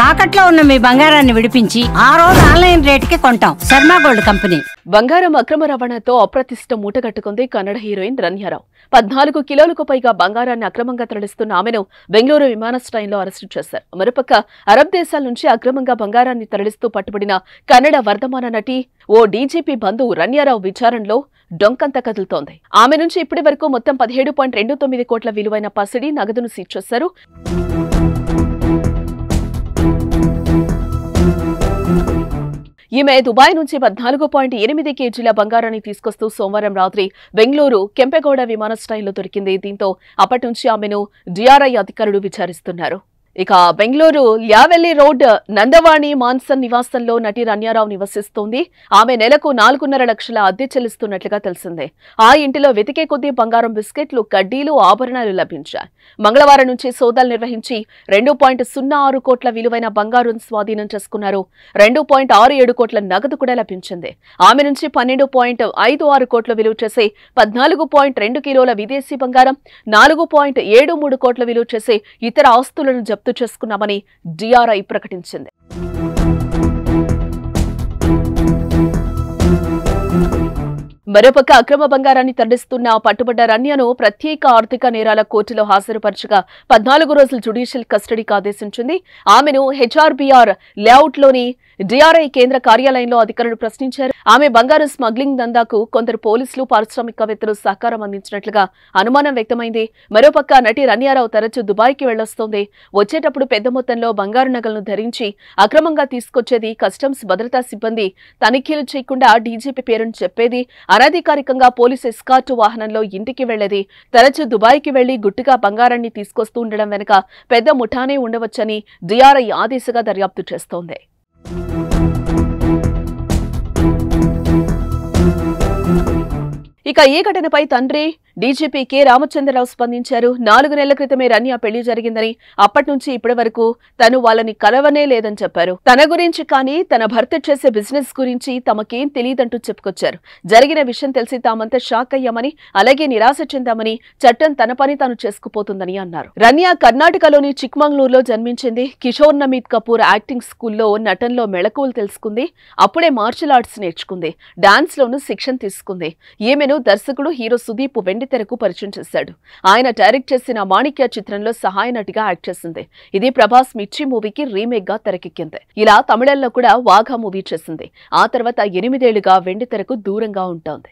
తాకట్లో ఉన్న మీ బంగారాన్ని విడిపించి ఆ రోజు ఆన్లైన్ రేటుకి కొంటాం. Sharma gold company. బంగారం అక్రమ రవాణాతో అప్రతిష్ట మూటగట్టుకుంది కన్నడ హీరోయిన్ రన్యారావు. 14 కిలోలకు పైగా బంగారాన్ని అక్రమంగా తరలిస్తున్న ఆమెను బెంగళూరు విమానాశ్రయంలో అరెస్టు చేశారు. మరోపక్క అరబ్ దేశాల నుంచి అక్రమంగా బంగారాన్ని తరలిస్తూ పట్టుబడిన కన్నడ వర్ధమాన నటి ఓ డీజీపీ బంధువు రన్యారావు విచారణలో డొంకంత కదులుతోంది. ఆమె నుంచి ఇప్పటి వరకు మొత్తం 17.29 కోట్ల విలువైన పసిడి, నగదును సీజ్ చేశారు. ఈమె దుబాయ్ నుంచి 14.8 కేజీల బంగారాన్ని తీసుకొస్తూ సోమవారం రాత్రి బెంగళూరు కెంపెగౌడ విమానాశ్రయంలో దొరికింది. దీంతో అప్పటి నుంచి ఆమెను డిఆర్ఐ అధికారులు విచారిస్తున్నారు. ఇక బెంగళూరు యావెల్లి రోడ్ నందవాణి మాన్సన్ నివాసంలో నటి రన్యారావు నివసిస్తోంది. ఆమె నెలకు 4.5 లక్షల అద్దె చెల్లిస్తున్నట్లుగా తెలిసిందే. ఆ ఇంటిలో వెతికే కొద్దీ బంగారం, బిస్కెట్లు, కడ్డీలు, ఆభరణాలు లభించాయి. మంగళవారం నుంచి సోదాలు నిర్వహించి 2.06 కోట్ల విలువైన బంగారం స్వాధీనం చేసుకున్నారు. 2.67 కోట్ల నగదు కూడా లభించింది. ఆమె నుంచి 12.56 కోట్ల విలువ చేసే 14.2 కిలోల విదేశీ బంగారం, 4.73 కోట్ల విలువ చేసే ఇతర ఆస్తులను జప్తు చేసుకున్నామని డిఆర్ఐ ప్రకటించింది. మరోపక్క అక్రమ బంగారాన్ని తరలిస్తున్న పట్టుబడ్డ రన్యను ప్రత్యేక ఆర్థిక నేరాల కోర్టులో హాజరుపరచగా 14 రోజులు జ్యుడిషియల్ కస్టడీకి ఆదేశించింది. ఆమెను హెచ్ఆర్బీఆర్ లేఅవుట్లోని డిఆర్ఐ కేంద్ర కార్యాలయంలో అధికారులు ప్రశ్నించారు. ఆమె బంగారం స్మగ్లింగ్ దందాకు కొందరు పోలీసులు, పారిశ్రామికవేత్తలు సహకారం అందించినట్లుగా అనుమానం వ్యక్తమైంది. మరోపక్క నటి రన్యారావు తరచూ దుబాయ్కి వెళ్లొస్తోంది. వచ్చేటప్పుడు పెద్ద మొత్తంలో బంగారు నగలను ధరించి అక్రమంగా తీసుకొచ్చేది. కస్టమ్స్ భద్రతా సిబ్బంది తనిఖీలు చేయకుండా డీజీపీ పేరును చెప్పేది. అనధికారికంగా పోలీసు ఎస్కార్టు వాహనంలో ఇంటికి వెళ్లేది. తరచూ దుబాయ్కి వెళ్లి గుట్టుగా బంగారాన్ని తీసుకొస్తూ ఉండడం వెనుక పెద్ద ముఠానే ఉండవచ్చని డిఆర్ఐ ఆ దిశగా దర్యాప్తు చేస్తోంది. ఇక ఈ ఘటనపై తండ్రి డీజీపీ కె రామచంద్రరావు స్పందించారు. 4 నెలల క్రితమే రన్య పెళ్లి జరిగిందని, అప్పటి నుంచి ఇప్పటి వరకు తను వాళ్ళని కలవనే లేదని చెప్పారు. తన గురించి కానీ తన భర్త చేసే బిజినెస్ గురించి తమకేం తెలియదంటూ చెప్పుకొచ్చారు. జరిగిన విషయం తెలిసి తామంతా షాక్ అయ్యామని, అలాగే నిరాశ చెందామని, చట్టం తన పని తాను చేసుకుపోతుందని అన్నారు. రన్య కర్ణాటకలోని చిక్మంగళూరులో జన్మించింది. కిషోర్ నమీత్ కపూర్ యాక్టింగ్ స్కూల్లో నటనలో మెళకువలు తెలుసుకుంది. అప్పుడే మార్షల్ ఆర్ట్స్ నేర్చుకుంది. డాన్స్ లోనూ శిక్షణ తీసుకుంది. ఈమెను దర్శకుడు హీరో సుదీప్ వెండితెరకు పరిచయం చేశాడు. ఆయన డైరెక్ట్ చేసిన మాణిక్య చిత్రంలో సహాయ నటిగా యాక్ట్ చేసింది. ఇది ప్రభాస్ మిర్చి మూవీకి రీమేక్ గా తెరకెక్కింది. ఇలా తమిళంలో కూడా వాఘా మూవీ చేసింది. ఆ తర్వాత 8 ఏళ్లుగా వెండితెరకు దూరంగా ఉంటోంది.